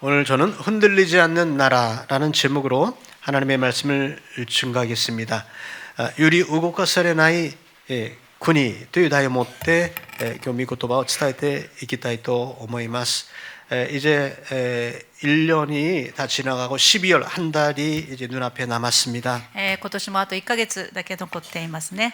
오늘 저는 흔들리지 않는 나라라는 제목으로 하나님의 말씀을 증거하겠습니다. 유리 우고카 사레 나이国という題を持って今日御言葉を伝えていきたいと思います。이제 1년이 다 지나가고 12월 한 달이 이제 눈앞에 남았습니다. 今年もあと1ヶ月だけ残っていますね。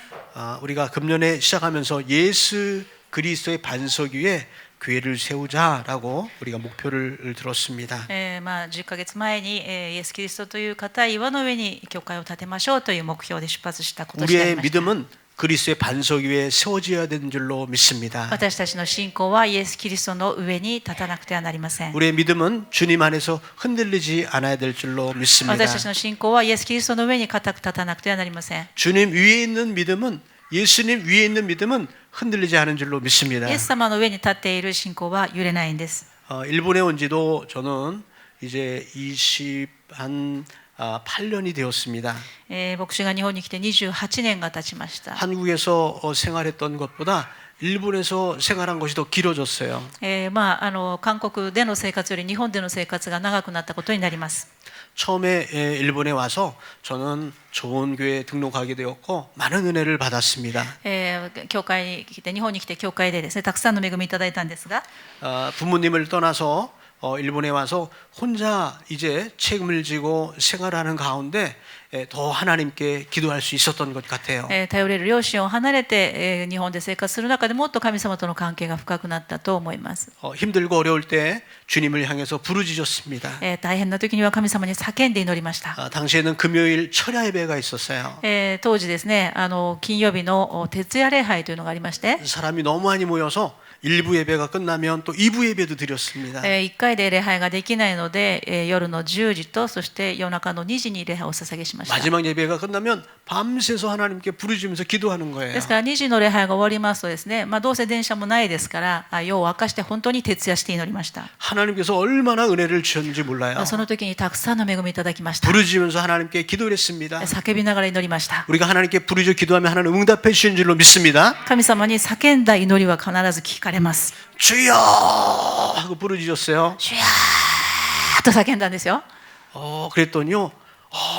우리가 금년에 시작하면서 예수 그리스도의 반석 위에 교회를 세우자라고 우리가 목표를 들었습니다. 10ヶ月前にイエス・キリストという固い岩の上に教会を建てましょうという目標で出発した今年であり 우리의 ました。 믿음은 그리스도의 반석 위에 세워져야 되는 줄로 믿습니다. 私たちの信仰はイエス・キリストの上に立たなくてはなりません。 우리의 믿음은 주님 안에서 흔들리지 않아야 될 줄로 믿습니다. 私たちの信仰はイエス・キリストの上に固く立たなくてはなりません。 주님 위에 있는 믿음은 예수님 위에 있는 믿음은 흔들리지 않은 줄로 믿습니다. イエス様の上に立っている信仰は揺れないんです。 일본에 온 지도 저는 이제 8년이 되었습니다. 牧師が日本に来て28年が経ちました。 한국에서 생활했던 것보다 일본에서 생활한 것이 더 길어졌어요. 韓国での生活より日本での生活が長くなったことになります。 처음에 일본에 와서 저는 좋은 교회에 등록하게 되었고 많은 은혜를 받았습니다. 教会に来て日本に来て教会でですねたくさんの恵みいただいたんですが、 부모님을 떠나서 일본에 와서 혼자 이제 책임을 지고 생활하는 가운데 더 하나님께 기도할 수 있었던 것 같아요. 頼れる両親を離れて日本で生活する中でもっと神様との関係が深くなったと思います。 힘들고 어려울 때 주님을 향해서 부르짖었습니다. 大変な時には神様に叫んで祈りました。 당시에는 금요일 철야 예배가 있었어요. 当時ですね金曜日の徹夜礼拝というのがありまして、 사람이 너무 많이 모여서 1부 예배가 끝나면 또 2부 예배도 드렸습니다. 1回で礼拝ができないので夜の10時とそして夜中の2時に礼拝を捧げしました。 마지막 예배가 끝나면 밤새서 하나님께 부르짖으면서 기도하는 거예요. ですから2時の礼拝が終わりますとですね、どうせ電車もないですから夜を明かして本当に徹夜して祈りました。 하나님께서 얼마나 은혜를 주셨는지 몰라요. その時にたくさんの恵みいただきました。 부르짖으면서 하나님께 기도를 했습니다. 叫びながら祈りました。 우리가 하나님께 부르짖어 기도하면 하나님 응답해 주시는 줄로 믿습니다. 神様に叫んだ祈りは必ず聞かれます。 주여 하고 부르짖었어요. 主やーと叫んだんですよ。 그랬더니요.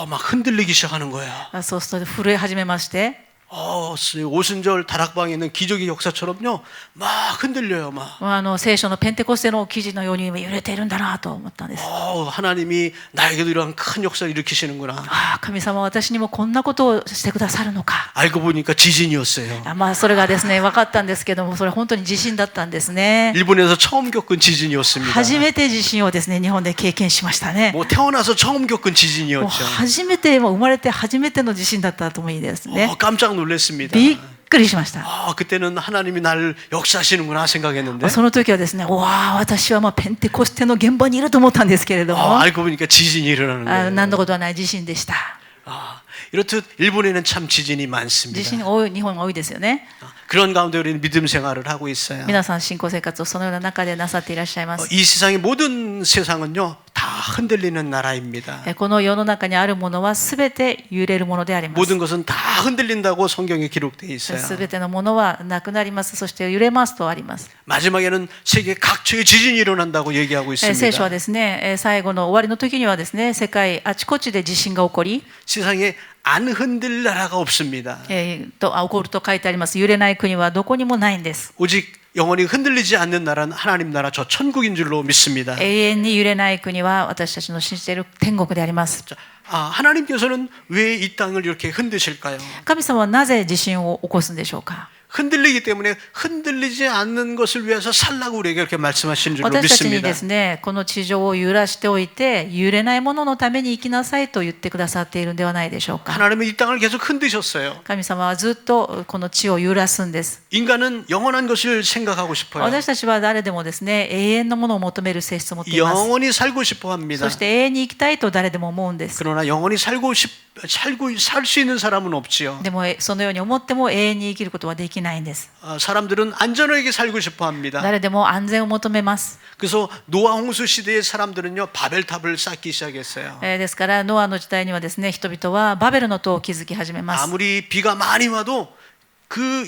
막 흔들리기 시작하는 거예요. そうすると震え始めまして、 오순절 다락방에 있는 기적의 역사처럼요. 막 흔들려요. 막. 聖書のペンテコステの記事のように揺れているんだなと思ったんです。 하나님이 나에게도 이러한 큰 역사를 일으키시는구나. 神様は私にもこんなことをしてくださるのか。 알고 보니까 지진이었어요. それがですね分かったんですけども、それ本当に地震だったんですね。 일본에서 처음 겪은 지진이었습니다. 初めて地震をですね日本で経験しましたね。 뭐 태어나서 처음 겪은 지진이었죠. 初めて生まれて初めての地震だったともいいですね。 깜짝 놀랐습니다. びっくりしました。 그때는 하나님이 나를 역사하시는구나 생각했는데 その時はですね、私はペンテコステの現場にいると思ったんですけれども、 알고 보니까 지진이 일어나는 거예요. 何のことはない地震でした。 이렇듯 일본에는 참 지진이 많습니다. 地震が多い日本が多いですよね。 그런 가운데 우리는 믿음 생활을 하고 있어요. 皆さん信仰生活をそのような中でなさっていらっしゃいます。 이 세상의 모든 세상은요 다 흔들리는 나라입니다. この世の中にあるものはすべて揺れるものであります。 모든 것은 다 흔들린다고 성경에 기록되어 있어요. すべてのものはなくなります。そして揺れますとあります。 마지막에는 세계 각처에 지진이 일어난다고 얘기하고 聖書は 있습니다. ですね、最後の終わりの時にはですね、世界あちこちで地震が起こり、 세상에 안 흔들 나라가 없습니다. 起こると書いてあります。揺れない国はどこにもないんです。 오직 영원히 흔들리지 않는 나라는 하나님 나라 저 천국인 줄로 믿습니다. 永遠に揺れない国は私たちの信じている天国であります。 하나님께서는 왜 이 땅을 이렇게 흔드실까요? 神様はなぜ地震を起こすんでしょうか。 흔들리기 때문에 흔들리지 않는 것을 위해서 살라고 우리에게 이렇게 말씀하시는 줄로 私たちに 믿습니다. ですね、この地上を揺らしておいて揺れないもののために生きなさいと言ってくださっているんではないでしょうか。 하나님은 이 땅을 계속 흔드셨어요. 神様はずっとこの地を揺らすんです。 인간은 영원한 것을 생각하고 싶어요. 私たちは誰でもですね、永遠のものを求める性質を持っています。 영원히 살고 싶어 합니다. そして永遠に生きたいと誰でも思うんです。 그러나 영원히 살 수 있는 사람은 없지요. でもそのように思っても永遠に生きることはできないんです。 사람들은 안전하게 살고 싶어 합니다. 誰でも安全を求めます。 그래서 노아 홍수 시대의 사람들은요 바벨탑을 쌓기 시작했어요. ですからノアの時代にはですね、人々はバベルの塔を築き始めます。 아무리 비가 많이 와도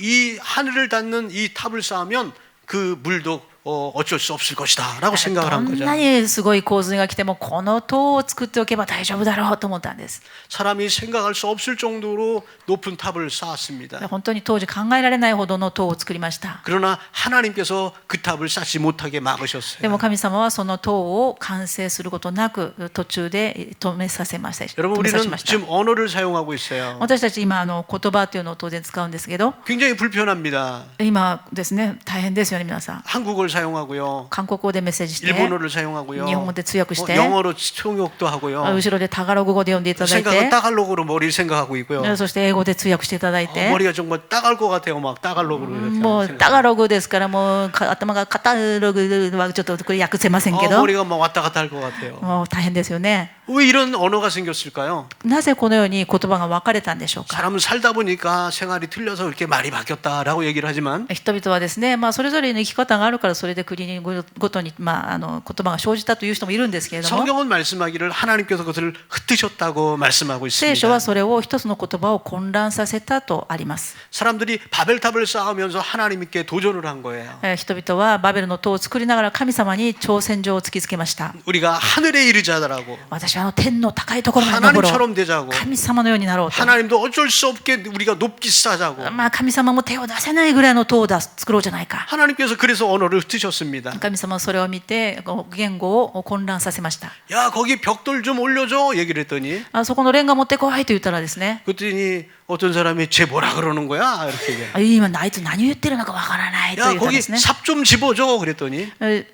이 하늘을 닿는 이 탑을 쌓으면 그 물도 어쩔 수 없을 것이다라고 ど 생각을 한 ん 거죠. なにすごい洪水が来てもこの塔を作っておけば大丈夫だろうと思ったんです。 사람이 생각할 수 없을 정도로 높은 탑을 쌓았습니다. 本当に当時考えられないほどの塔を作りました。 그러나 하나님께서 그 탑을 쌓지 못하게 で 막으셨어요. も神様はその塔を完成することなく途中で止めさせました。 여러분 止めさせ 우리는 ました。 지금 언어를 사용하고 있어요. 私たち今言葉というのを当然使うんですけど、 굉장히 불편합니다. 今ですね大変ですよね皆さん。 한국어를 사용하고요. 韓国語でメッセージして、 일본어를 사용하고요. 日本語で通訳して 영어로 통역도 하고요. 後ろでタガログ語で読んでいただい 생각은 て、 따갈록으로 머리를 생각하고 있고요. そして英語で通訳していただいて、 머리가 정말 따갈 것 같아요. 막 따갈록으로 이렇게 もう 생각. タガログですからもう頭がカタログはちょっとこれ訳せませんけど、 머리가 막 왔다 갔다 할 것 같아요. もう大変ですよね。 왜 이런 언어가 생겼을까요? なぜこのように言葉が分かれたんでしょうか。 사람은 살다 보니까 생활이 틀려서 이렇게 말이 바뀌었다라고 얘기를 하지만 人々はですね、それぞれの生き方があるからそれで国ごとに、言葉が生じたという人もいるんですけれども、 성경은 말씀하기를 하나님께서 그것을 흩으셨다고 말씀하고 聖書は 있습니다. それを一つの言葉を混乱させたとあります。 사람들이 바벨탑을 쌓으면서 하나님께 도전을 한 거예요. 人々はバベルの塔を作りながら神様に挑戦状を突きつけました。 우리가 하늘에 이르자라고 私は天の高いところまで登ろ 하나님처럼 う。 되자고 神様のようになろうと。 하나님도 어쩔 수 없게 우리가 높게 쌓자고 神様も手を出せないぐらいの塔を作ろうじゃないか。 하나님께서 그래서 언어를 흩으셨습니다. 神様はそれを見て言語を混乱させました。 야 거기 벽돌 좀 올려줘 얘기를 했더니 そこのレンガ持ってこいと言ったらですね、 그랬더니 어떤 사람이 쟤 뭐라 그러는 거야 이렇게 얘기해요. 今あいつ何言ってるのかわからないと 야 言ったん 거기 ですね。 삽 좀 집어줘 그랬더니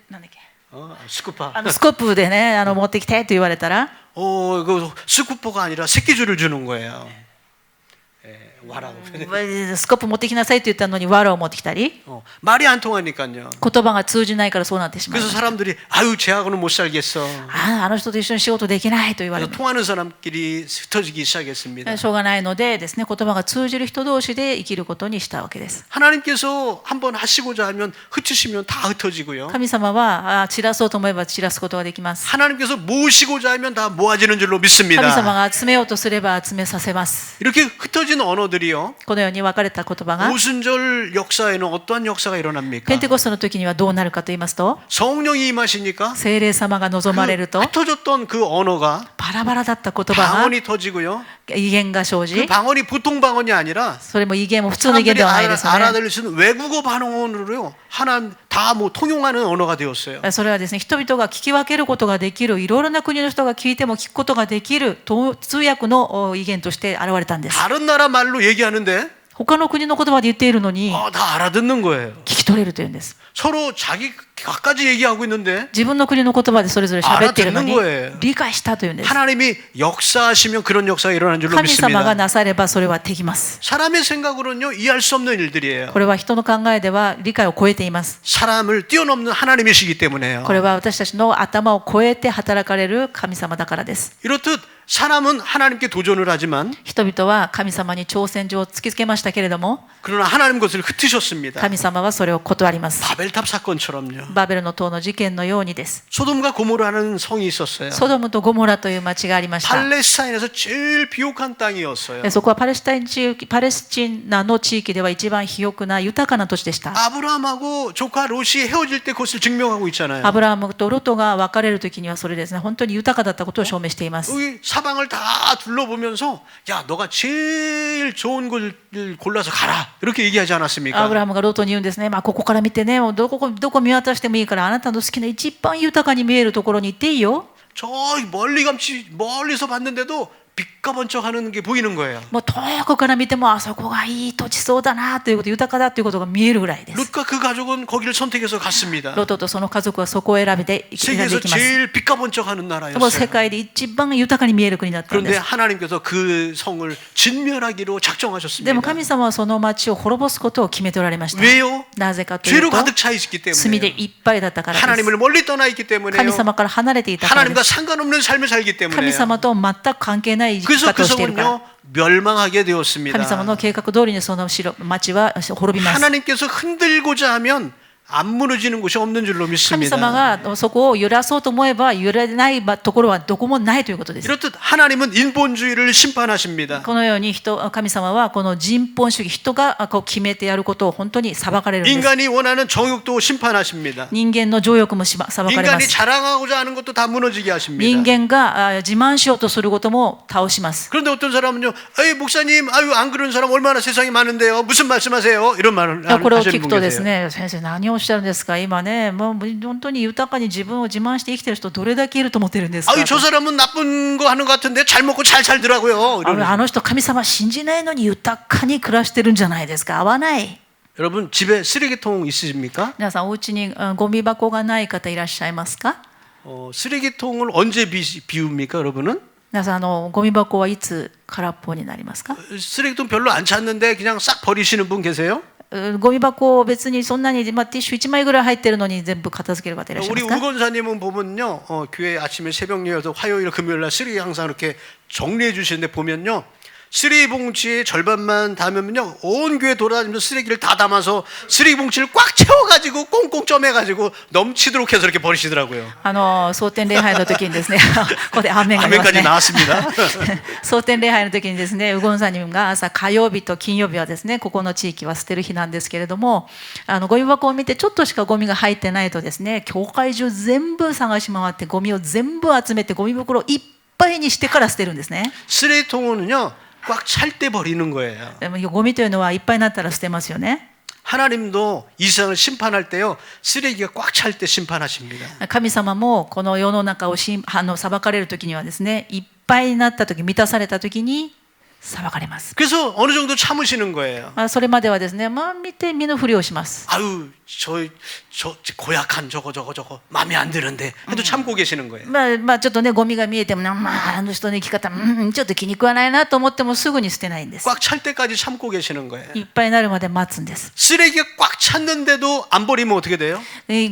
なんだっけ、 스쿠파 スコップでね持ってきてと言われたら、 그 스쿠퍼가 아니라 새끼줄을 주는 거예요. 와라고. スコップ持ってきなさいと言ったのに藁を持ってきたり、 말이 안 통하니까요. 言葉が通じないからそうなってしまいま 그래서 した。 사람들이 아유 쟤하고는 못 살겠어. あの人と一緒に仕事できないと言われ 그래서 て、 통하는 사람끼리 흩어지기 시작했습니다. しょうがないのでですね、言葉が通じる人同士で生きることにしたわけです。 하나님께서 한번 하시고자 하면 흩으시면 다 흩어지고요. 神様は散らそうと思えば散らすことができます。 하나님께서 모으시고자 하면 다 모아지는 줄로 神様 믿습니다. が集めようとすれば集めさせます。 이렇게 흩어진 언어들이요. このように分かれた言葉が 오순절 역사에는 어떠한 역사가 일어납니까? ペンテコステの時にはどうなるかと言いますと、 성령이 임하시니까 聖霊様が望まれる 그 と 흩어졌던 그 언어가 バラバラだった言葉が 방언이 터지고요. 威厳が生 그 じ、 방언이 보통 방언이 아니라 それも威厳も普通の威厳 사람들이 ではないですよね。 알아들을 수 있는 외국어 방언으로요. 하나 다 뭐 통용하는 언어가 되었어요. それはですね、人々が聞き分けることができる、いろいろな国の人が聞いても聞くことができる通訳の威厳として現れたんです。 다른 나라 말로 얘기하는데 他の国の言葉で言っているのに 다 알아듣는 거예요. 聞き取れるというんです。 서로 자기 각가지 얘기하고 있는데 自分の国の言葉でそれぞれ喋っているのに 알아듣는 거예요. 理解したというんです。 하나님이 역사하시면 그런 역사가 일어나는 줄로 神様が 믿습니다. なさればそれはできます。 사람의 생각으로는요 이해할 수 없는 일들이에요. これは人の考えでは理解を超えています。 사람을 뛰어넘는 하나님이시기 때문에요. これは私たちの頭を超えて働かれる神様だからです。 이렇듯 사람은 하나님께 도전을 하지만 人々は神様に挑戦状を突きつけましたけれども、 그러나 하나님 것을 흩으셨습니다. 神様はそれを断ります。 바벨탑 사건처럼요. バベルの塔の事件のようにです。 소돔과 고모라는 성이 있었어요. ソドムとゴモラという町がありました。 팔레스타인에서 제일 비옥한 땅이었어요. そこはパレスチナの地域では一番肥沃な豊かな土地でした。 아브라함하고 조카 롯이 헤어질 때 그것을 증명하고 있잖아요. アブラハムとロトが別れる時にはそれですね、本当に豊かだったことを証明しています。 여기 사방을 다 둘러보면서 야 너가 제일 좋은 걸 골라서 가라 이렇게 얘기하지 アブ 않았습니까? ラハムがロトに言うんですね、ここから見てね、もうどこ見渡してもいいから、あなたの好きな一番豊かに見えるところに行っていいよ。 저 멀리서 봤는데도 빛과 번쩍하는 게 보이는 거예요. もう遠くから見てもあそこがいい土地そうだなということ、豊かだということが見えるぐらいです。 롯과 그 가족은 거기를 선택해서 갔습니다. ロトとその家族はそこを選んでいき 세계에서 ます。 제일 빛과 번쩍하는 もう 나라였어요. 世界で一番豊かに見える国だったんで 그런데 す。 하나님께서 그 성을 진멸하기로 で 작정하셨습니다. も神様はその町を滅ぼすことを決めておられました。 왜요? なぜかという 죄로 と 가득 차 있기 罪で 때문에 いっぱいだったからです。 하나님을 멀리 떠나 있기 때문에요. 神様から離れていたからで 하나님과 す。 상관없는 삶을 살기 神 때문에 様と全く関係ない生き 그래서 方 그 をしているから。 성은요 멸망하게 되었습니다. 神様の計画通りにその町は滅びます。 하나님께서 흔들고자 하면 안 무너지는 곳이 없는 줄로 神 믿습니다. 様がそこを揺らそうと思えば揺れないところはどこもないということです。 이렇듯 하나님은 인본주의를 심판하십니다. このように神様はこの人本主義、人がこう決めてやることを本当に裁かれるんです。 인간이 원하는 정욕도 심판하십니다. 人間の情欲も裁かれま 인간이 す。 자랑하고자 하는 것도 다 무너지게 하십니다. 人間が自慢しようとすることも倒します。 그런데 어떤 사람은요, 아유 목사님, 아유 안 그런 사람 얼마나 세상에 많은데요. 무슨 말씀하세요? 이런 말을 これを 하시는 聞く 분 とです 계세요. ね、先生何をおっしゃるんですか、今ね、もう本当に豊かに自分を自慢して生きてる人どれだけいると思ってるんですか。 아유 저 사람은 나쁜 거 하는 것 같은데 잘 먹고 잘 살더라고요. あの人神様信じないのに豊かに暮らしてるんじゃないですか。合わない。 여러분 집에 쓰레기통 있으십니까? 皆さんお家にゴミ箱がない方いらっしゃいますか。 쓰레기통을 언제 비웁니까, 여러분은? 皆さんゴミ箱はいつ空っぽになりますか。 쓰레기통 별로 안 찾는데 그냥 싹 버리시는 분 계세요? ゴミ箱別にそんなに、ティッシュ1枚ぐらい入ってるのに全部片付ける方いらっしゃい 우리 ますか。 우건사님은 보면요, 교회 아침에 새벽녘에서 화요일, 금요일날 쓰레기 항상 이렇게 정리해 주시는데 보면요, 쓰레기 봉지의 절반만 담으면요, 온 교회 돌아다니면서 쓰레기를 다 담아서 쓰레기 봉지를 꽉 채워가지고 꽁꽁 쪼매가지고 넘치도록 해서 이렇게 버리시더라고요. 蒼天礼拝の時にですね、ここでアーメンがあります 아멘까지 ね。 나왔습니다. 蒼天礼拝の時にですね、ウゴンサニムが朝火曜日と金曜日はですね、ここの地域は捨てる日なんですけれども、ゴミ箱を見てちょっとしかゴミが入ってないとですね、教会中全部探し回ってゴミを全部集めてゴミ袋いっぱいにしてから捨てるんですね。 쓰레기통은요, 꽉 찰 때 버리는 거예요. でもゴミというのはいっぱいになったら捨てますよね。 하나님도 이 세상을 심판할 때요, 쓰레기가 꽉 찰 때 심판하십니다. 神様もこの世の中を裁かれる時にはですね、いっぱいになった時、満たされた時に裁かれます。 그래서 어느 정도 참으시는 거예요. それまではですね、見て見ぬふりをします。 아유, 저 고약한 저거 마음에 안 드는데 해도 참고 계시는 거예요. ちょっとねゴミが見えてもあの人の生き方ちょっと気に食わないなと思ってもすぐに捨てないんです。 꽉 찰 때까지 참고 계시는 거예요. いっぱいになるまで待つんです。 쓰레기가 꽉 찼는데도 안 버리면 어떻게 돼요?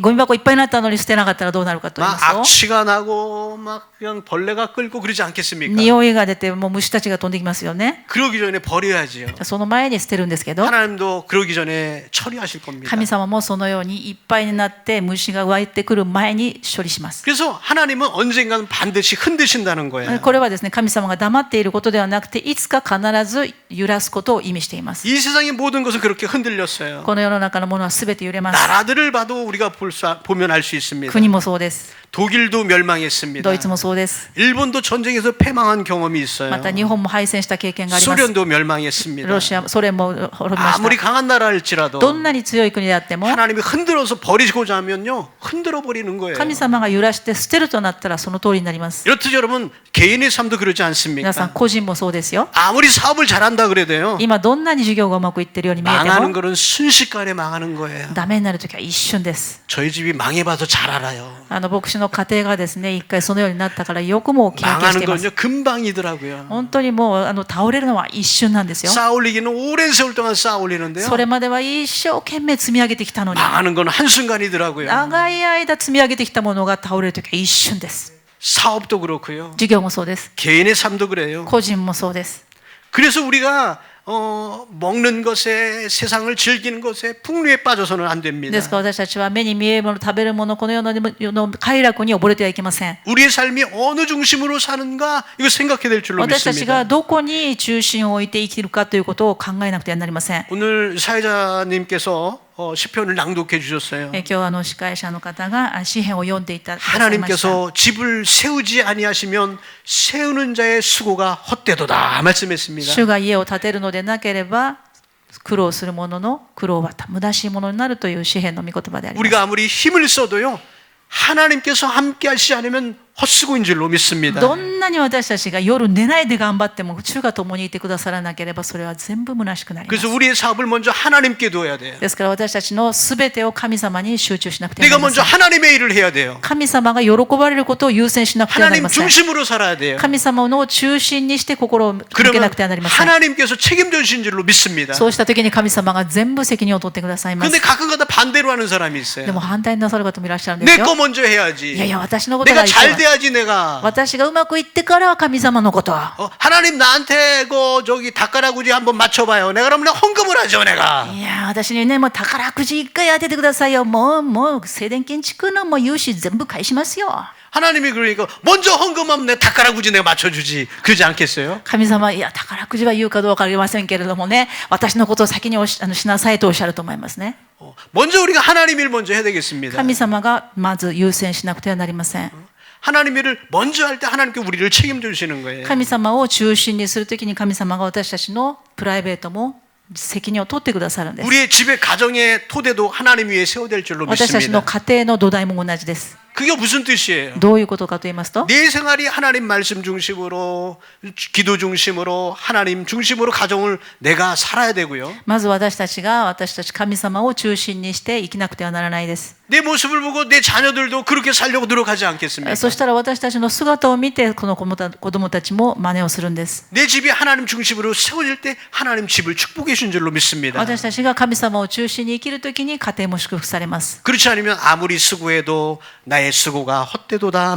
ゴミ箱いっぱいになったのに捨てなかったらどうなるかと言いま 막 すと、 악취가 나고 막 그냥 벌레가 끓고 그러지 않겠습니까? 匂いが出てもう虫たちが飛んできますよね。 그러기 전에 버려야지요. その前に捨てるんですけど、 하나님도 그러기 전에 처리하실 겁니다. 神様もそのようにいっぱいになって虫が湧いてくる前に処理します。 그래서 하나님은 언젠가는 반드시 흔드신다는 거예요. これはですね、神様が黙っていることではなくて、いつか必ず揺らすことを意味しています。 이 세상의 모든 것은 그렇게 흔들렸어요. この世の中のものはすべて揺れます。 나라들을 봐도 우리가 보면 알 수 있습니다. 国もそうです。 독일도 멸망했습니다. ドイツもそうです。 일본도 전쟁에서 패망한 경험이 있어요. また日本も敗戦した経験があります。 소련도 멸망했습니다. ロシア、ソ連も滅びまし 아무리 た。 강한 나라일지라도 どんなに強い国であっても、 하나님이 흔들어서 버리고자 하면요, 흔들어 버리는 거예요. 神様が揺らして捨てるとなったらその通りになります。 이렇듯 여러분 개인의 삶도 그러지 皆さん 않습니까? 個人もそうですよ。 아무리 사업을 잘한다 그래도요, 今どんなに事業がうまくいってるように見えて 망하는 も 거는 순식간에 망하는 거예요. ダメになるときは一瞬です。 저희 집이 망해봐서 잘 알아요. 牧師の家庭がですね、一回そのようになったからよくも経験し 망하는 ています。 건요 금방이더라고요. 本当にもう倒れるのは一瞬なんですよ。 쌓아올리기는 오랜 세월 동안 쌓아올리는데요, それまでは一生懸命積み上げてきたのに、 망하는 건 한순간이더라고요. 長い間積み上げてきたものが倒れるときは一瞬です。 사업도 그렇고요, 授業もそうです。 개인의 삶도 그래요. 個人もそうです。 그래서 우리가 먹는 것에, 세상을 즐기는 것에 풍류에 빠져서는 안 됩니다. ですから私たちは目に見えるもの、食べるもの、この世の快楽に溺れてはいけません。 우리의 삶이 어느 중심으로 사는가 이거 생각해야 될 줄로 私たちが 믿습니다. どこに中心を置いて生きるかということを考えなくてはなりません。 오늘 사회자님께서 시편을 낭독해 주셨어요. 今日司会者の方が詩篇を読んでいたださいました。 하나님께서 집을 세우지 아니하시면 세우는 자의 수고가 헛되도다 말씀했습니다. 主が家を建てるのでなければ苦労する者の苦労は無駄しいものになるという詩篇の御言葉であります。 우리가 아무리 힘을 써도요, 하나님께서 함께 하시지 않으면 헛수고인 줄로 믿습니다. どんなに私たちが夜寝ないで頑張っても主が共にいてくださらなければそれは全部虚しくなります。 그래서 우리의 사업을 먼저 하나님께 둬야 돼요. ですから私たちのすべてを神様に集中しなくてはな 내가 りませ 먼저 ん。 하나님의 일을 해야 돼요. 神様が喜ばれることを優先しなくてはなり 하나님 ません。 중심으로 살아야 돼요. 神様の中心にして心を向けな 그러면 くてはなりません。 하나님께서 책임져 주신 줄로 믿습니다. そうした時に神様が全部責任を取ってくださいます。 근데 가끔가다 반대로 하는 사람이 で 있어요. も反対になさる方もいらっしゃるんで 내 すよ。 거 먼저 いやい 해야지. や私のことが 내가 一番 잘 그래야지 내가 私がうまくいってから神様のことは。 하나님 나한테 그 저기 닭가라구지 한번 맞춰봐요. 내가 그러면 헌금을 하죠 내가. いや私にねもう宝くじ一回当ててくださいよ。もう静電建築のもう融資全部返しますよ。 하나님이 그러니까 먼저 헌금하면 내 닭가라구지 내가 맞춰주지 그러지 않겠어요? 神様いや宝くじは言うかどうかわかりませんけれどもね、私のことを先にしなさいとおっしゃると思いますね。 먼저 우리가 하나님 일 먼저 해야 되겠습니다. 神様がまず優先しなくてはなりません。 하나님 일을 먼저 할 때 하나님께 우리를 책임져 주시는 거예요. 神様を中心にするときに神様が私たちのプライベートも責任を取ってくださるんです。 우리의 집의 가정의 토대도 하나님 위에 세워될 줄로 私たちの 믿습니다. 家庭の土台も同じです。 그게 무슨 뜻이에요? どういうことかと言いますと、 내 생활이 하나님 말씀 중심으로 기도 중심으로 하나님 중심으로 가정을 내가 살아야 되고요. まず私たちが私たち神様を中心にして生きなくてはならないです。 내 모습을 보고 내 자녀들도 그렇게 살려고 노력하지 않겠습니까? そしたら私たちの姿を見てこの子供たちも真似をするんです。 내 집이 하나님 중심으로 세워질 때 하나님 집을 축복해 주신 줄로 믿습니다. 私たちが神様を中心に生きるときに家庭も祝福されます。 그렇지 않으면 아무리 수고해도 나의 수고가 헛되도다 そう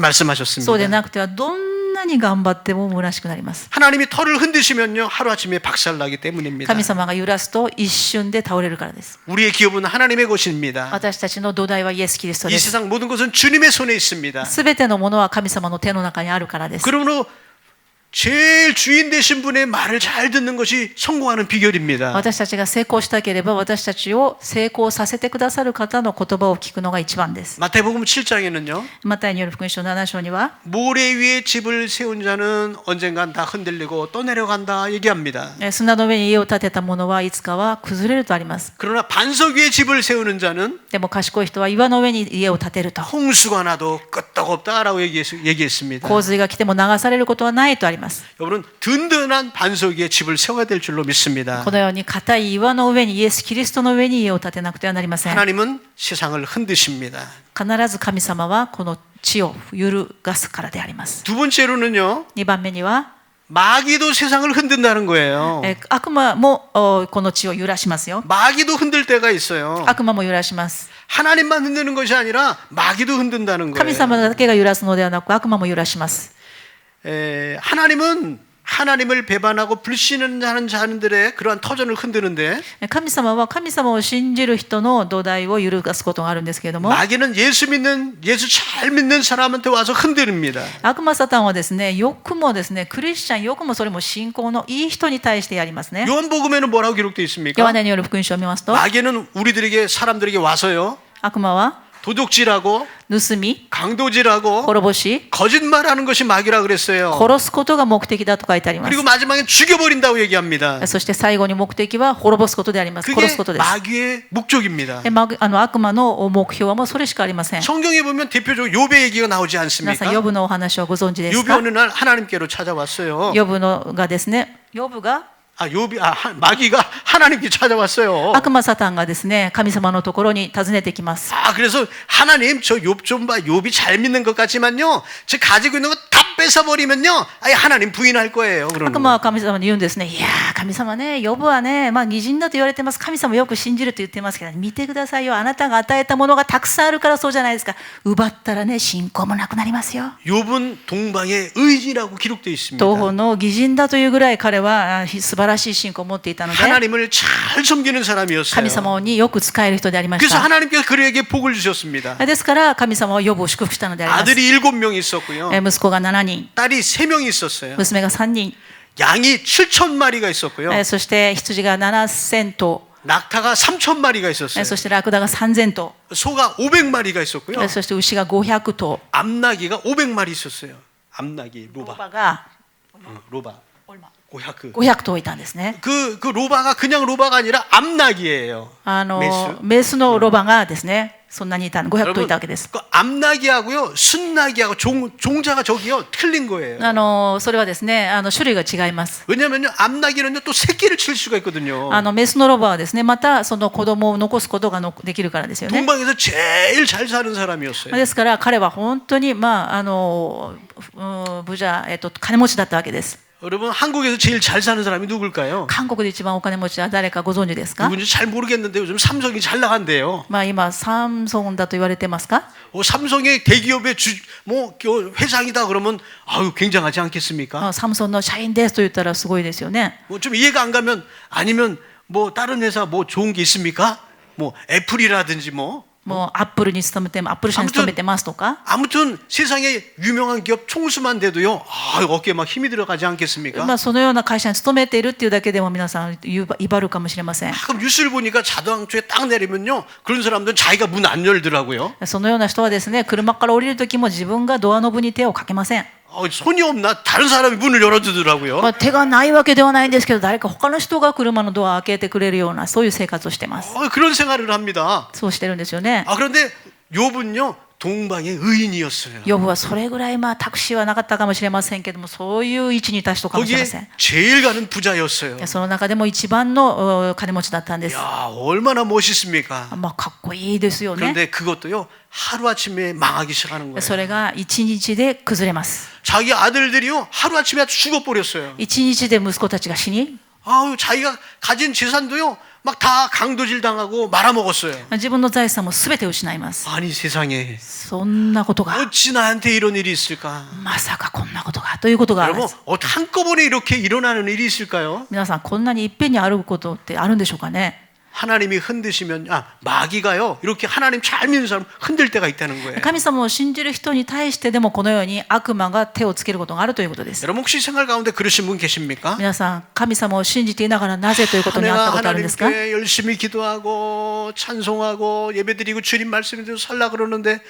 で 말씀하셨습니다. なくてはどんなに頑張っても虚しくなります。 하나님이 털을 흔드시면요 하루아침에 박살나기 때문입니다. 神様が揺らすと一瞬で倒れるからです。 우리의 기업은 하나님의 것입니다. 私たちの土台はイエス・キリスト 이 です。 세상 모든 것은 주님의 손에 있습니다. すべてのものは神様の手の中にあるからです。 그러므로 제일 주인 되신 분의 말을 잘 듣는 것이 성공하는 비결입니다. 私たちが成功したければ私たちを成功させてくださる方の言葉を聞くのが一番です。 마태복음 7장에는요 マタイによる福音書7章には 모래 위에 집을 세운 자는 언젠간 다 흔들리고 떠내려간다 얘기합니다. 砂の上に家を建てた者はいつかは崩れるとあります。 그러나 반석 위에 집을 세우는 자는 でも賢い人は岩の上に家を建てると 홍수가 나도 끄떡없다라고 얘기했습니다. 洪水が来ても流されることはないとあります。 여러분은 든든한 반석 위에 집을 세워야 될 줄로 믿습니다. このように固い岩の上にイエス・キリストの上に家を建てなくてはなりません。 하나님은 세상을 흔드십니다. 必ず神様はこの地を揺るがすからであります。 두 번째로는요 2番目には 마귀도 세상을 흔든다는 거예요. 悪魔もこの地を揺らしますよ。 마귀도 흔들 때가 있어요. 悪魔も揺らします。 하나님만 흔드는 것이 아니라 마귀도 흔든다는 神 거예요. 様だけが揺らすのではなく悪魔も揺らします。 하나님은 하나님을 배반하고 불신하는 자들의 그러한 터전을 흔드는데 神様は神様を信じる人の土台を揺るがすことがあるんですけれども、 마귀는 예수 잘 믿는 사람한테 와서 흔듭니다. 悪魔サタンはですね、よくもですね、クリスチャンよくもそれも信仰のいい人に対してやりますね。 요한복음에는 뭐라고 기록되어 ヨ 있습니까? ハネによる福音書を見ますと、 마귀는 사람들에게 와서요 悪魔は 도둑질하고 盗み、 강도질하고 滅ぼし、 거짓말하는 것이 마귀라 그랬어요. 殺すことが目的だと書いてあります。 그리고 마지막에 죽여버린다고 얘기합니다. そして最後に目的は滅ぼすことであります。 그게 殺すことです。 마귀의 목적입니다. で悪魔の目標はもうそれしかありません。 성경에 보면 대표적으로 욥의 얘기가 나오지 皆さん、 않습니까? ヨブのお話をご存知です 욥이 か？ 어느 날 하나님께로 찾아왔어요. ヨブのがですね、ヨブが 마귀가 하나님께 찾아왔어요. 悪魔サタンがですね、神様のところに訪ねてきます。 그래서 하나님 저 욥 좀 봐. 욥이 잘 믿는 것 같지만요. 저 가지고 있는 거 다 뺏어버리면요. 아예 하나님 부인할 거예요. 悪 그러는 魔 거예요. は神様に言うんですね。いやー、神様ね、ヨブはね、偽人だと言われてます。神様よく信じると言ってますけど、見てくださいよ。あなたが与えたものがたくさんあるからそうじゃないですか。奪ったらね、信仰もなくなりますよ。 욥은 동방의 의지라고 기록되어 있습니다. 東方の偽人だというぐらい彼は素晴らしい信仰を持っていたので、 하나님을 잘 섬기는 사람이었어요. 神様によく仕える人でありまし 그래서 た。 하나님께서 그에게 복을 주셨습니다. ですから神様はヨブを祝福したのであります。 아들이 7명 있었고요. 息子が7人、 딸이 3명 있었어요. 娘が3人、 양이 7,000마리가 있었고요. そして羊が7000頭、 낙타가 3,000마리가 있었어요. そしてラクダが3000頭、 소가 500마리가 있었고요. そして牛が500頭、 암나기가 500마리 있었어요. 암나기 ロ 로바. バが 로바. 500. 500頭いたんですね。 그 로바가 그냥 로바가 아니라 암나기예요. メスのロバがですね、そんなにいたの、500頭いたわけです。 그 암나기하고요 순나기하고 종자가 저기요 틀린 거예요. それはですね、種類が違います。 왜냐면요 암나기는요 또 새끼를 칠 수가 있거든요. メスのロバはですね、またその子供を残すことができるからですよね。 동방에서 제일 잘 사는 사람이었어요. ですから彼は本当に部者金持ちだったわけです。 여러분 한국에서 제일 잘 사는 사람이 누굴까요? 韓国で一番お金持ちは誰かご存知ですか？ 누군지 잘 모르겠는데 요즘 삼성이 잘 나간대요. まあ今サムソンだと言われてますか？ 삼성의 대기업의 회장이다 그러면 아유 굉장하지 않겠습니까? サムソンの社員ですと言ったらすごいですよね。 뭐 좀 이해가 안 가면 아니면 뭐 다른 회사 뭐 좋은 게 있습니까? 뭐 애플이라든지 뭐 もうアップルに勤めて、アップル社に勤めてますとか、 아무튼 세상에 유명한 기업 총수만 돼도요 어깨에 막 힘이 들어가지 않겠습니까? まあそのような会社に勤めているっていうだけでも皆さん威張るかもしれません。 가끔 뉴스를 보니까 자동차에 딱 내리면요 그런 사람들은 자기가 문 안 열더라고요. そのような人はですね、車から降りるときも自分がドアノブに手をかけません。 손이 없나 다른 사람이 문을 열어주더라고요. まあ手がないわけではないんですけど、誰か他の人が車のドアを開けてくれるようなそういう生活をしてます。 그런 생활을 합니다. そうしてるんですよね。 그런데 욥은요 동방의 의인이었어요. ヨブはそれぐらいまあタクシーはなかったかもしれませんけども、そういう位置に達したかもしれ 거기에 ません。 제일 가는 부자였어요. その中でも一番の金持ちだったんです。 야 얼마나 멋있습니까? まあかっこいいですよね。 그런데 그것도요 하루아침에 망하기 시작하는 거예요. それが一日で崩れます。 자기 아들들이요 하루아침에 죽어버렸어요. 一日で息子たちが死に、 자기가 가진 재산도요 막 다 강도질 당하고 말아먹었어요. 自分の財産も全て失います。 아니 세상에 そんなことが、 어찌 나한테 이런 일이 있을까? まさかこんなことがということがあるんで 여러분 す。 한꺼번에 이렇게 일어나는 일이 있을까요? 皆さんこんなにいっぺんにあることってあるんでしょうかね。 하나님이 흔드시면 마귀가요 이렇게 하나님 잘 믿는 사람 흔들 때가 있다는 거예요. 神様を信じる人に対してでもこのように悪魔が手をつけることがあるということです。 여러분 혹시 생활 가운데 그러신 분 계십니까? 皆さん神様を信じていながらなぜということにあった 내가 ことあるんですか？ 하나님께 열심히 기도하고 찬송하고 예배드리고 주님 말씀대로 살라 그러는데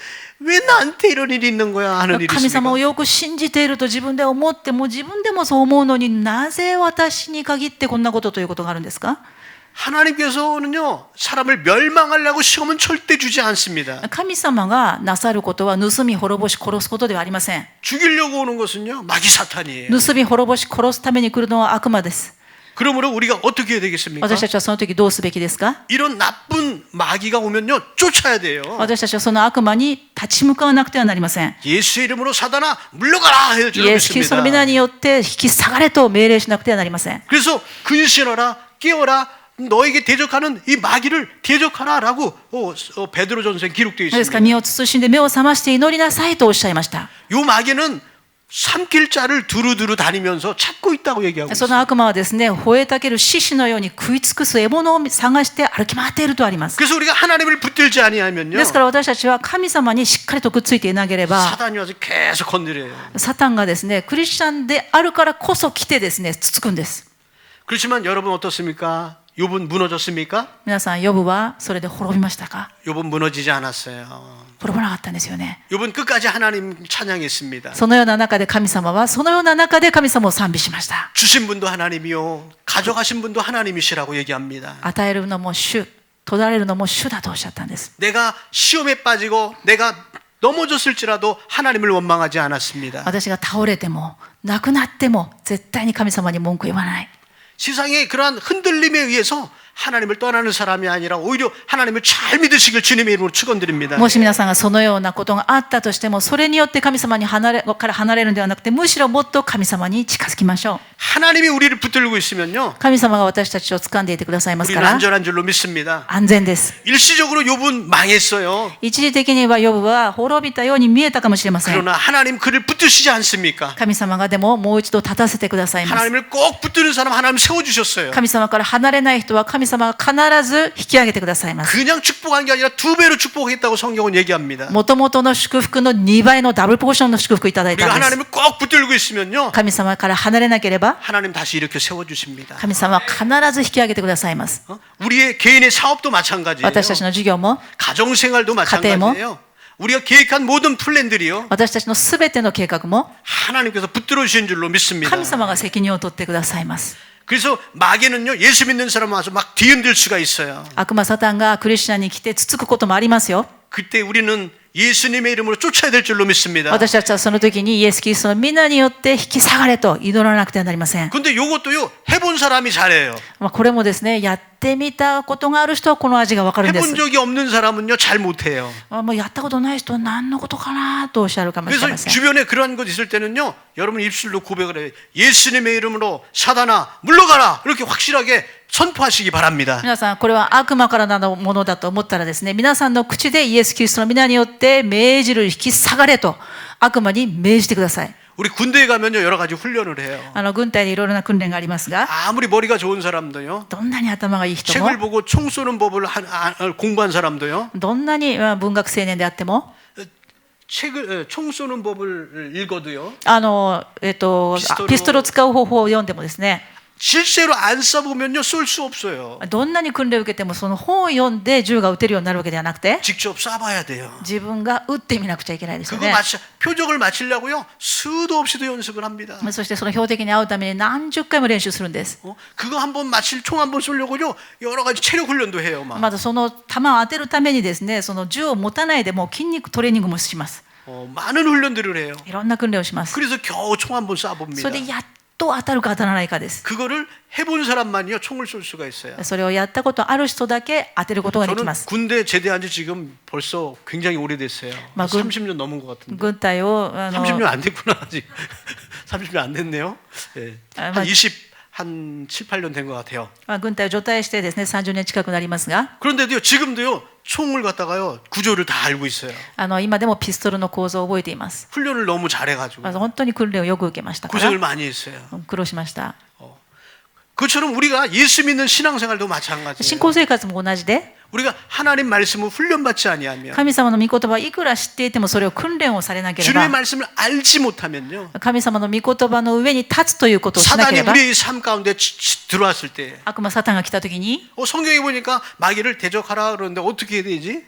왜 나한테 이런 일이 있는 거야 하는 일이 神様 있습니까? をよく信じていると自分で思っても自分でもそう思うのになぜ私に限ってこんなことということがあるんですか？ 하나님께서는요 사람을 멸망하려고 시험은 절대 주지 않습니다. 神様がなさることは盗み滅ぼし殺すことではありません。 죽이려고 오는 것은요 마귀 사탄이에요. 盗み滅ぼし殺すために来るのは悪魔です。 그러므로 우리가 어떻게 해야 되겠습니까? 私たちはその時どうすべきですか？ 이런 나쁜 마귀가 오면요 쫓아야 돼요. 私たちはその悪魔に立ち向かわなくてはなりません。 예수의 이름으로 사단아 물러가라 해야 イエス・キリストの皆によって引き下がれと命令しなくてはなりません。 그래서 근신하라 깨어라 너에게 대적하는 이 마귀를 대적하라라고 베드로전서에 기록되어 ですから 있습니다. 身を慎んで目を覚まして祈りなさいとおっしゃいました。 요 마귀는 삼킬 자를 두루두루 다니면서 찾고 있다고 얘기하고 そ 있어요. の悪魔はですね、吠えたける獅子のように食い尽くす獲物を探して歩き回っているとあります。 그래서 우리가 하나님을 붙들지 아니하면요 ですから私たちは神様にしっかりとくっついていなければ、 사단이 와서 계속 건드려요. サタンがですね、クリスチャンであるからこそ来てですね、つつくんです。 그렇지만 여러분 어떻습니까? 욥은 무너졌습니까? 皆さん、ヨブはそれで滅びましたか？ 욥은 무너지지 않았어요. 滅ばなかったんですよね。 욥은 끝까지 하나님 찬양했습니다. そのような中で神様は、そのような中で神様を賛美しました。 주신 분도 하나님이요 가져가신 분도 하나님이시라고 얘기합니다. 与えるのも主、取られるのも主だとおっしゃったんです。 내가 시험에 빠지고 내가 넘어졌을지라도 하나님을 원망하지 않았습니다. 私が倒れても亡くなっても絶対に神様に文句言わない。 세상의 그러한 흔들림에 의해서 하나님을 떠나는 사람이 아니라 오히려 하나님을 잘 믿으시길 주님의 이름으로 축원드립니다. もし皆さんがそのようなことがあったとしても、それによって神様から離れるのではなくて、むしろもっと神様に近づきましょう。 하나님이 우리를 붙들고 있으면요 神様が私たちを掴んでいてくださいますか 우리는 ら 안전한 줄로 믿습니다. 安全です。 일시적으로 욥은 망했어요. 一時的にはヨブは滅びたように見えたかもしれません。 그러나 하나님 그를 붙드시지 않습니까? 神様がでももう一度立たせてくださいます。 하나님을 꼭 붙드는 사람 하나님 세워주셨어요. 神様から離れない人は神様が必ず引き上げてくださいます。 그냥 축복한 게 아니라 2배로 축복했다고 성경은 얘기합니다. もともとの祝福の2倍のダブルポーションの祝福いただい 우리가 たんです。 하나님을 꼭 붙들고 있으면요 神様から離れなければ 하나님 다시 이렇게 세워주십니다. 神様は必ず引き上げてくださいます。 우리의 개인의 사업도 마찬가지예요. 私たちの事業も 가정생활도 마찬가지예요. 우리가 계획한 모든 플랜들이요 私たちのすべての計画も 하나님께서 붙들어 주신 줄로 믿습니다. 神様が責任を取ってくださいます。 그래서 마귀는요 예수 믿는 사람 와서 막 뒤흔들 수가 있어요. 悪魔サタンがクリスチャンに来てつつくこともありますよ。 그때 우리는 예수님의 이름으로 쫓아야 될 줄로 믿습니다. 私たちはその時にイエス・キリストの皆によって引き下がれと祈らなくてはなりません。 근데 요것도요, 해본 사람이 잘해요. これもですね、やってみたことがある人はこの味がわかるんです。 해본 적이 없는 사람은요, 잘 못해요. もうやったことない人は何のことかなとおっしゃるかもしれ 그래서 ません。 주변에 그러한 것 있을 때는요, 여러분 입술로 고백을 해요. 예수님의 이름으로 사단아 물러가라, 이렇게 확실하게 선포하시기 바랍니다. 皆さん、これは悪魔からのものだと思ったらですね、皆さんの口でイエス・キリストの皆によって命じる、引き下がれと悪魔に命じてください。 우리 군대에 가면요, 여러 가지 훈련을 해요. 軍隊でいろいろな訓練がありますが、 아무리 머리가 좋은 사람도요, どんなに頭がいい人も 책을 、 보고 총 쏘는 법을 공부한 사람도요, どんなに文学青年であっても、 총 쏘는 법을 읽어도요, ピストルを使う方法を読んでもですね、 실제로 안 써보면요, 쏠 수 없어요. どんなに訓練を受けてもその本を読んで銃が撃てるようになるわけではなくて、 직접 쏴봐야 돼요. 自分が撃ってみなくちゃいけないですよ 그거 ね。 표적을 맞추려고요, 수도 없이도 연습을 합니다. そしてその標的に合うために何十回も練習するんです。 그거 한번 총 한번 쏘려고요, 여러 가지 체력 훈련도 해요. 막. まずその弾を当てるためにですね、その銃を持たないでもう筋肉トレーニングもします。 많은 훈련들을 해요. いろんな訓練をします。 그래서 겨우 총 한번 쏴봅니다. それでやっと当たるか当たらないかです。 그거를 해본 사람만이요, 총을 쏠 수가 있어요. それをやったことある人だけ当てることができ 저는 ます。 군대 제대한 지 지금 벌써 굉장히 오래됐어요. 막 30년 넘은 것 같은데. 軍隊を 30년 안 됐구나 아직. 30년 안 됐네요. 예. 아, 한 7, 8년 된 것 같아요. 軍隊を除隊してですね、30年近くなりますが、 그런데도요, 지금도요, 총을 갖다가요, 구조를 다 알고 있어요. 今でもピストルの構造を覚えています。 훈련을 너무 잘해가지고 本当に訓練をよく受けましたか 고생을 ら、 많이 했어요. 苦労しました。 그처럼 우리가 예수 믿는 신앙생활도 信 마찬가지예요. 仰生活も同じで、 우리가 하나님 말씀을 훈련받지 아니하면, 神様の御言葉いくら知っていてもそれを訓練をされなけれ 주님의 ば、 말씀을 알지 못하면요, 神様の御言葉の上に立つということをしなけ 사단이 れば、 우리의 삶 가운데 들어왔을 때, 悪魔サタンが来た時に、 성경에 보니까 마귀를 대적하라 그러는데 어떻게 해야 되지?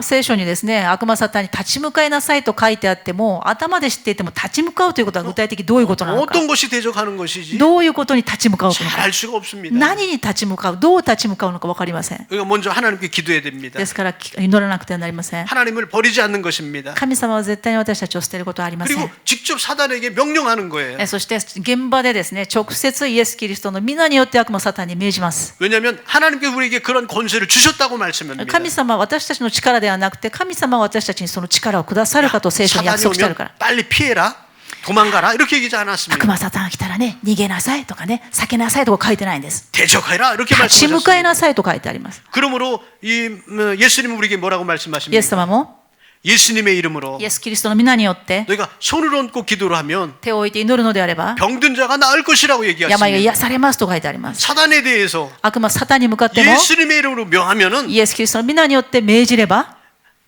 聖書にですね、悪魔サタンに立ち向かいなさいと書いてあっても、頭で知っていても立ち向かうということは具体的にどういうことなのか、 어떤 것이 대적하는 것이지? どういうことに立ち向かうの 잘 か、 알 수가 없습니다. 何に立ち向かう、どう立ち向かうのか分かりません。 우리가 먼저 하나님께 기도해야 됩니다. ですから祈らなくてはなりません。 하나님을 버리지 않는 것입니다. 神様は絶対に私たちを捨てることはありませ 그리고 ん。 직접 사단에게 명령하는 거예요. そして現場でですね、直接イエス・キリストの皆によって悪魔サタンに命じます。 왜냐하면 하나님께 우리에게 그런 권세를 주셨다고 말씀합니다. 神様は私たちの力ではなくて、神様は私たちにその力をくださるかと聖書に約 사단이 束してあるか 오면 ら。 빨리 피해라, 도망가라 이렇게 얘기하지 悪 않았습니다. 魔サタンが来たらね、逃げなさいとかね、避けなさいとか書いてないんです。 대적하라 이렇게 立ち向かい 말씀하셨습니다. なさいと書いてあります。 그러므로 예수님은 우리에게 뭐라고 イエス 말씀하십니까? 様も 예수님의 이름으로 イエス・キリストの皆によって 너희가 손을 얹고 기도를 하면 手を置いて祈るのであれば、 병든 자가 나을 것이라고 病が 얘기했습니다. 癒されますと書いてあります。 사단에 대해서 悪魔サタンに向かっても 예수님의 이름으로 명하면은 イエス・キリストの皆によって命じれば、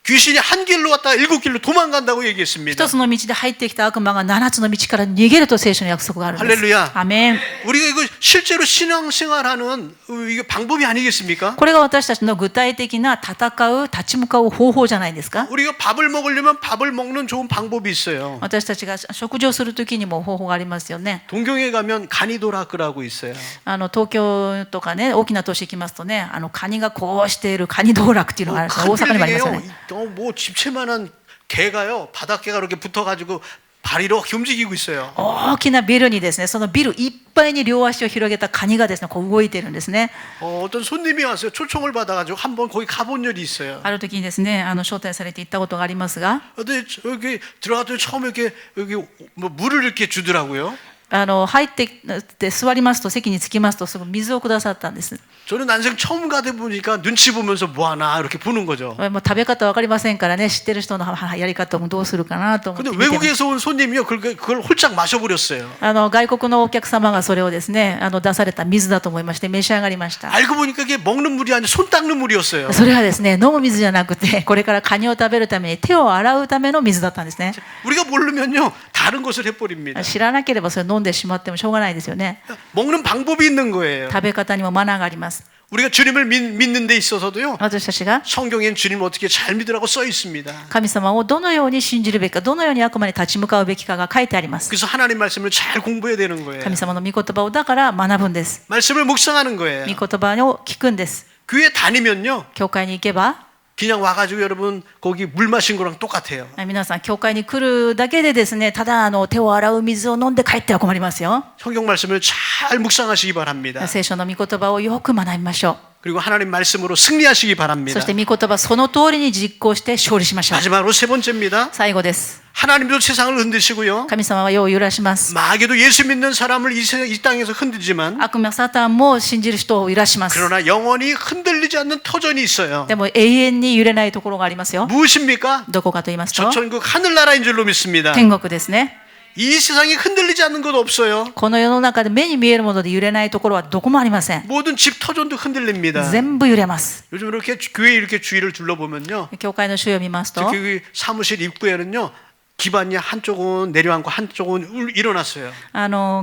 귀신이 한 길로 왔다가 7길로 도망간다고 얘기했습니다. 一つの道で入ってきた悪魔が7つの道から逃げると聖書の約束があるんです。 할렐루야. アメン。 우리가 이거 실제로 신앙생활하는 이게 방법이 아니겠습니까? これが私たちの具体的な戦う、立ち向かう方法じゃないですか。 우리가 밥을 먹으려면 밥을 먹는 좋은 방법이 있어요. 私たちが食事をするときにも方法がありますよね。 동경에 가면 가니도라크라고 있어요. 東京とかね、大きな都市行きますとね、カニがこうしているカニ道楽っていうのがあるんです。大阪にもありますよね。 뭐 집채만한 개가요, 바닷개가 이렇게 붙어가지고 발이 이렇게 움직이고 있어요. 大きなビルにですね、そのビルいっぱいに両足を広げたカニがですね、こう動いているんですね。 어떤 손님이 왔어요. 초청을 받아가지고 한번 거기 가본 적이 있어요. ある時にですね、招待されて行ったことがありますが、 근데 여기 들어갔더니 처음에 이렇게 여기 뭐 물을 이렇게 주더라고요. 入ってって座りますと、席に着きますとすぐ水をくださったんです。 저는 난생 처음 가다 보니까 눈치 보면서 뭐 하나 이렇게 보는 거죠. もう食べ方分かりませんからね、知ってる人のやり方もどうするかなと思って 근데 見てます。 외국에서 온 손님이요, 그걸 홀짝 마셔버렸어요. 外国のお客様がそれをですね、出された水だと思いまして召し上がりました。 알고 보니까 그게 먹는 물이 아니라 손 닦는 물이었어요. それはですね、飲む水じゃなくて、これからカニを食べるために手を洗うための水だったんですね。 우리가 모르면요, 다른 것을 해버립니다. 知らなければそれ飲んでしまってもしょうがないですよね。 먹는 방법이 있는 거예요. 食べ方にもマナーがあります。 우리가 주님을 믿는 데 있어서도요, 私たちが 성경엔 주님을 어떻게 잘 믿으라고 써 있습니다. 神様をどのように信じるべきか、どのように悪魔に立ち向かうべきかが書いてあります。 그래서 하나님 말씀을 잘 공부해야 되는 거예요. 神様の御言葉をだから学ぶんです。 말씀을 묵상하는 거예요. 御言葉を聞くんです。 교회 다니면요, 教会に行けば、 그냥 와가지고 여러분 거기 물 마신 거랑 똑같아요. 皆さん教会に来るだけでですね、ただ手を洗う水を飲んで帰っては困りますよ。 성경 말씀을 잘 묵상하시기 바랍니다. 聖書の御言葉をよく学びましょう。 그리고 하나님 말씀으로 승리하시기 そ 바랍니다. して御言葉その通りに実行して勝利しましょう。 마지막으로 세 번째입니다. 最後です。 하나님도 세상을 흔드시고요. 神様は世を揺らします。 마귀도 예수 믿는 사람을 이 땅에서 흔들지만 悪魔サタンも信じる人を揺らします。 그러나 영원히 흔들리지 않는 터전이 있어요. でも永遠に揺れないところがありますよ。 무엇입니까? どこかと言いますと 저 천국 하늘나라인 줄로 믿습니다. 天国ですね。 이 세상이 흔들리지 않는 것 없어요. この世の中で目に見えるもので揺れないところはどこもありません。 모든 집 터전도 흔들립니다. 全部揺れます。 요즘 이렇게 교회 이렇게 주위를 둘러보면요. 教会の主を見ますと、 특히 사무실 입구에는요. 기반이 한쪽은 내려앉고 한쪽은 일어났어요.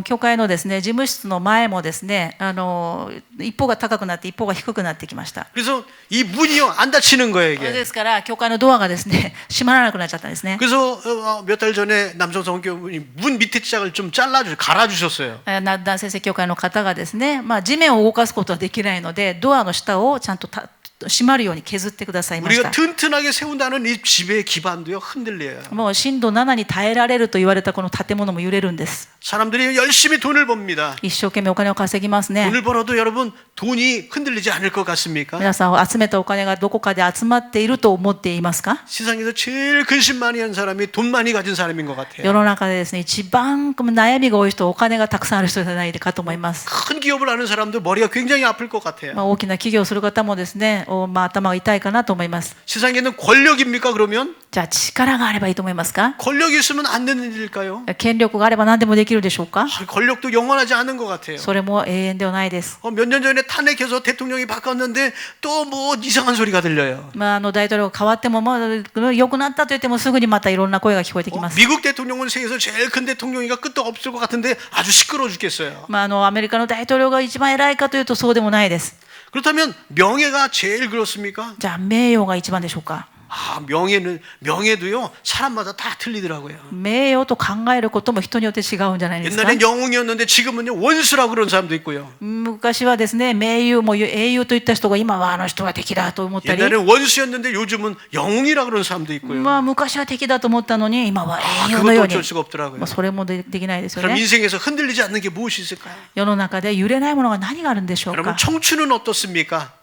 教会のですね、事務室の前もですね、一方が高くなって一方が低くなってきました。 그래서 이 문이요 안 닫히는 거예요 それ 이게. ですから教会のドアがですね、閉まらなくなっちゃったんですね。 그래서 몇 달 전에 남성성교분이 문 밑에 짝을 좀 갈아주셨어요. 男性教会の方がですね、地面を動かすことはできないので、ドアの下をちゃんと閉まるように削ってくださいまし 우리가 た。 튼튼하게 세운다는 이 집의 기반도요 흔들려요. もう震度7に耐えられると言われたこの建物も揺れるんです。 사람들이 열심히 돈을 법니다. 一生懸命お金を稼ぎますね。 돈을 벌어도 여러분 돈이 흔들리지 않을 것 같습니까? 皆さん集めたお金がどこかで集まっていると思っていますか？ 세상에서 제일 근심 많이 한 사람이 돈 많이 가진 사람인 것 世 같아요. の中でですね、一番悩みが多い人はお金がたくさんある人じゃないかと思います。 큰 기업을 하는 사람도 머리가 굉장히 아플 것 같아요. 大きな企業をする方もですね、頭が痛いかなと思います。 세상에는 권력입니까 그러면? じゃあ力があればいいと思いますか？ 권력이 있으면 안 되는 일일까요? 権力があれば何でもできるでしょうか？ 권력도 영원하지 않은 것 같아요. それも永遠ではないです。 몇 년 전에 탄핵해서 대통령이 바꿨는데 또 뭐 이상한 소리가 들려요. 大統領が変わっても良くなったと言ってもすぐにまたいろんな声が聞こえてきます。 미국 대통령은 세계에서 제일 큰 대통령이가 끝도 없을 것 같은데 아주 시끄러워 죽겠어요. アメリカの大統領が一番偉いかというとそうでもないです。 그렇다면 명예가 제일 그렇습니까? じゃあ名誉が一番でしょうか？ 명예도요 사람마다 다 틀리더라고요. 名誉と考えることも人によって違うんじゃないですか？ 옛날엔 영웅이었는데 지금은요 원수라고 그런 사람도 있고요. 昔はですね、名誉も英雄といった人が今はあの人は敵だと思ったり、 옛날엔 원수였는데 요즘은 영웅이라고 그런 사람도 있고요. 昔は敵だと思ったのに今は英雄の 그것도 ように、 어쩔 수가 없더라고요. それもできないですよ 그럼 ね。 인생에서 흔들리지 않는 게 무엇이 있을까요? 世の中で揺れないものが何があるんでしょう 여러분 か？ 청춘은 어떻습니까?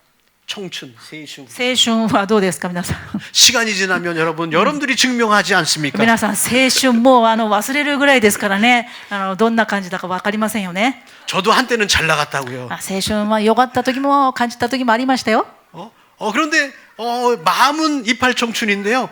청춘, 세숑. 青春はどうですか皆さん？ 시간이 지나면 여러분들이 증명하지 않습니까? 皆さん青春もう忘れるぐらいですからね、どんな感じだか分かりませんよね。 저도 한때는 잘 나갔다고요. 青春は良かった時も感じた時もありましたよ。 그런데 마음은 이팔 청춘인데요.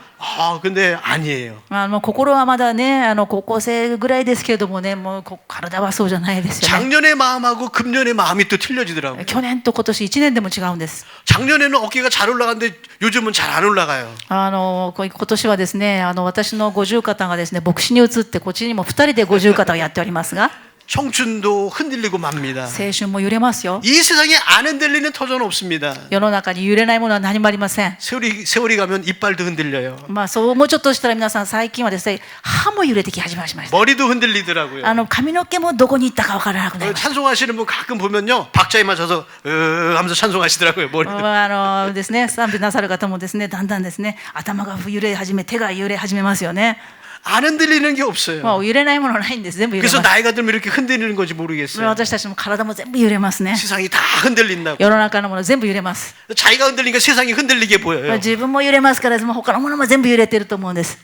근데 아니에요. 心はまだね、高校生ぐらいですけれどもね、もう体はそうじゃないですよね。 작년의 마음하고 금년의 마음이 또 틀려지더라고요. 去年と今年1年でも違うんです。 작년에는 어깨가 잘 올라갔는데 요즘은 잘 안 올라가요. 今年はですね、私の五十肩がですね、牧師に移ってこっちにも2人で五十肩をやっておりますが、 청춘도 흔들리고 맙니다. 青春も揺れますよ。 이 세상에 안 흔들리는 터전 없습니다. 世の中に揺れないものは何もありません。 세월이 가면 이빨도 흔들려요. そうもうちょっとしたら皆さん最近はですね、歯も揺れてき始めました。 머리도 흔들리더라고요. 髪の毛もどこに行ったかわからなくなりました。 찬송하시는 분 가끔 보면요 박자에 맞춰서 하면서 찬송하시더라고요. 머리도. ですね、賛美なさる方もですね、だんだんですね、頭が揺れ始め、手が揺れ始めますよね。 안 흔들리는 게 없어요. 揺れないものないんです。全部揺れ 그래서 ます。 나이가 들면 이렇게 흔들리는 건지 모르겠어요. 私たちも体も全部揺れますね。 세상이 다 흔들린다고. 世の中のもの全部揺れます。 자기가 흔들리니까 세상이 흔들리게 보여요. 自分も揺れますから、他のものも全部揺れてると思うんです。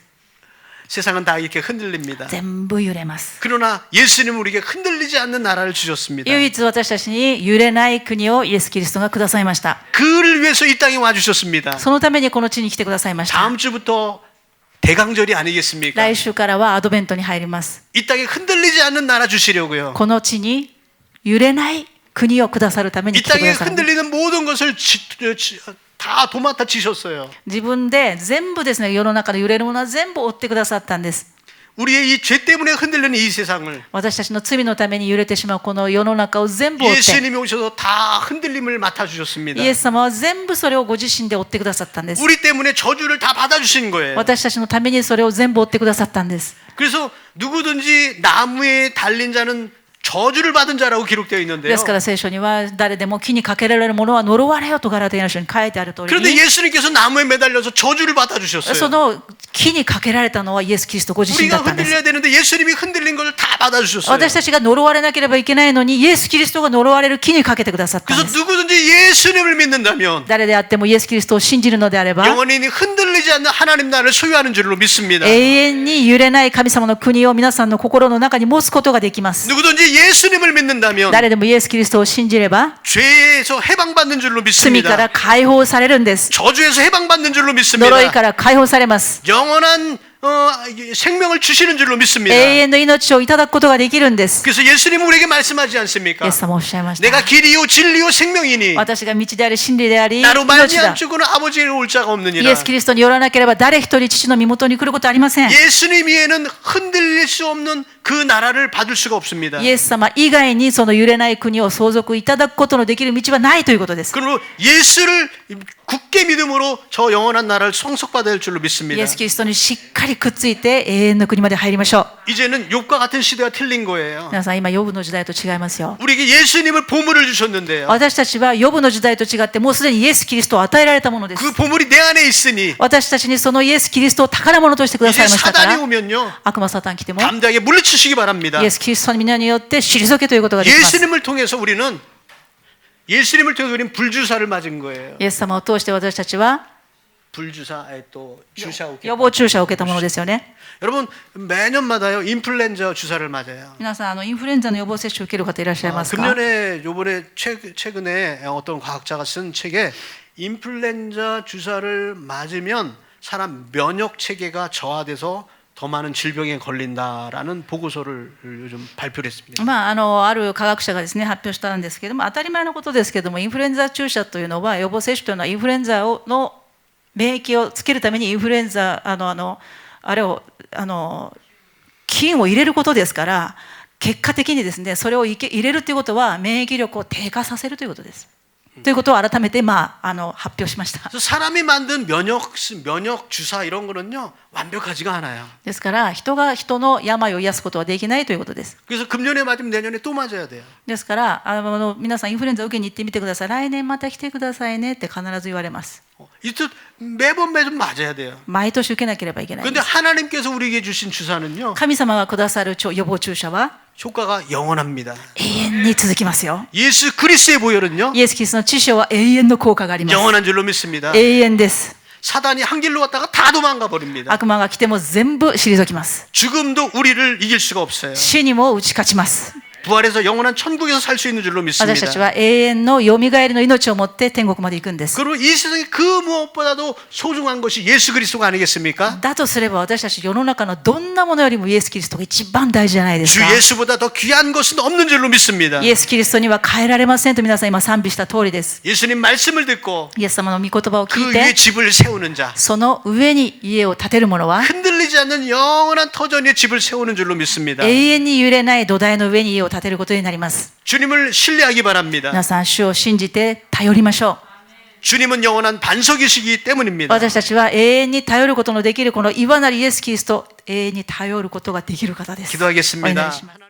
세상은 다 이렇게 흔들립니다. 全部揺れます。 그러나 예수님은 우리에게 흔들리지 않는 나라를 주셨습니다. 唯一私たちに揺れない国をイエス・キリストがくださいました。 그를 위해서 이 땅에 와주셨습니다. そのためにこの地に来てくださいました。 다음 주부터 대강절이 아니겠습니까? 来週からはアドベントに入ります。 이 땅에 흔들리지 않는 나라 주시려고요. この地に揺れない国をくださるために 이 来てく 땅에 ださる。 흔들리는 모든 것을 다 도맡아 지셨어요. 自分で全部ですね、世の中で揺れるものは全部追ってくださったんです。 우리의 이 죄 때문에 흔들리는 이 세상을 私たちの罪のために揺れてしまうこの世の中を全部追って、 예수님이 오셔서 다 흔들림을 맡아주셨습니다. イエス様は全部それをご自身で追ってくださったんです。 우리 때문에 저주를 다 받아주신 거예요. 私たちのためにそれを全部追ってくださったんです。 그래서 누구든지 나무에 달린 자는 저주를 받은 자라고 기록되어 있는데요. ですから聖書には誰でも木にかけられるものは呪われよとガラテヤの書に書いてある通り 그런데 に 예수님께서 나무에 매달려서 저주를 そ 받아주셨어요. の木にかけられたのはイエス・キリストご自身 우리가 だったんです 흔들려야 되는데 예수님이 흔들린 걸 다 받아주셨어요. 私たちが呪われなければいけないのにイエス・キリストが呪われる木にかけてくださったん 그래서 です 누구든지 예수님을 믿는다면 誰であってもイエス・キリストを信じるのであれば 영원히 흔들리지 않는 하나님 나라를 소유하는 줄로 믿습니다. 永遠に揺れない神様の国を皆さんの心の中に持つことができます 누구든지 예수님을 믿는다면 誰でもイエス・キリストを信じれば 죄에서 해방받는 줄로 罪から 믿습니다. 解放されるんです 저주에서 해방받는 줄로 呪い 믿습니다. から解放されます 영원한 생명을 주시는 줄로 믿습니다. 永遠の命をいただくことができるんです 그래서 예수님은 우리에게 말씀하지 않습니까? イエス様おっしゃいました 내가 길이요 진리요 생명이니 私が道であり真理であり 나로 命だ 말미암 주고는 아버지를 올 자가 イ 없느니라. エス・キリストによらなければ誰一人父の身元に来ることはありません 예수님 위에는 흔들릴 수 없는 그 나라를 받을 수가 없습니다. イエス様以外にその揺れない国を相続いただくことのできる道はないということです 그리고 예수를 굳게 믿음으로 저 영원한 나라를 성속받아야 할 줄로 イ 믿습니다. エス・キリストにしっかりくっついて永遠の国まで入りましょう 이제는 욥과 같은 시대가 틀린 거예요. 皆さん今ヨブの時代と違いますよ 우리에게 예수님을 보물을 주셨는데요. 私たちはヨブの時代と違ってもうすでにイエス・キリストを与えられたものです 그 보물이 내 안에 있으니 私たちにそのイエス・キリストを宝物としてくださ 이제 いましたか 사단이 ら 오면요 悪魔サタン来ても 담대하게 물리치시기 바랍니다. イエス・キリストの皆によって退けということができます 예수님을 통해서 우리는 불주사를 맞은 거예요. イエス様を通して私たちは 불주사, 또 주사 予防注射を受けたものですよね 여러분 매년마다요 인플루엔자 주사를 맞아요. 皆さんインフルエンザの予防接種を受ける方いらっしゃいますか 요번에 최근에 어떤 과학자가 쓴 책에 인플루엔자 주사를 맞으면 사람 면역 체계가 저하돼서 더 많은 질병에 걸린다라는 보고서를 요즘 발표를 했습니다. ある科学者がですね発表したんですけども当たり前のことですけどもインフルエンザ注射というのは予防接種というのはインフルエンザの免疫をつけるためにインフルエンザ菌を入れることですから結果的にですねそれを入れるということは免疫力を低下させるということです。ということを改めて発表しました。 사람이 만든 면역 주사 이런 거는요 완벽하지가 않아요. ですから人が人の病を癒すことはできないということです。 그래서 금년에 맞으면 내년에 또 맞아야 돼요. ですから皆さんインフルエンザを受けに行ってみてください。来年また来てくださいねって必ず言われます。 이때 매번 맞아야 돼요. 毎年受けなければいけないで 그런데 す。 하나님께서 우리에게 주신 주사는요 神様がくださる予防注射は 효과가 영원합니다. 永遠に続きますよ。 예수 그리스도의 보혈은요 イエス・キリストの知性は永遠の効果があります。 영원한 줄로 믿습니다. 永遠です。 사단이 한 길로 갔다가 다 도망가 버립니다. 悪魔が来ても全部退きます。 죽음도 우리를 이길 수가 없어요. 死にも打ち勝ちます。 부활해서 영원한 천국에서 살 수 있는 줄로 私たち 믿습니다. は永遠のよみがえりの命を持って天国まで行くんです。 그리고 이 세상에 그 무엇보다도 소중한 것이 예수 그리스도가 아니겠습니까? だとすれば私たち世の中のどんなものよりもイエス・キリストが一番大事じゃないです 주 か。 예수보다 더 귀한 것은 없는 줄로 믿습니다. イエス・キリストには変えられませんと皆さん今賛美した通りです。 예수님 말씀을 듣고 イエス様の御言葉を 그 聞い 위에 て 집을 세우는 자, その上に家を建てる者は 흔들리지 않는 영원한 터전 위에 집을 세우는 줄로 믿습니다. 永遠に揺れない土台の上に家を建てることになります。 주님을 신뢰하기 바랍니다. 皆さん主を信じて頼りましょ 주님은 영원한 반석이시기 う。 때문입니다. 私たちは永遠に頼ることのできるこの岩なりイエス・キリスト永遠に頼ることができる方です。お祈り 기도하겠습니다. します。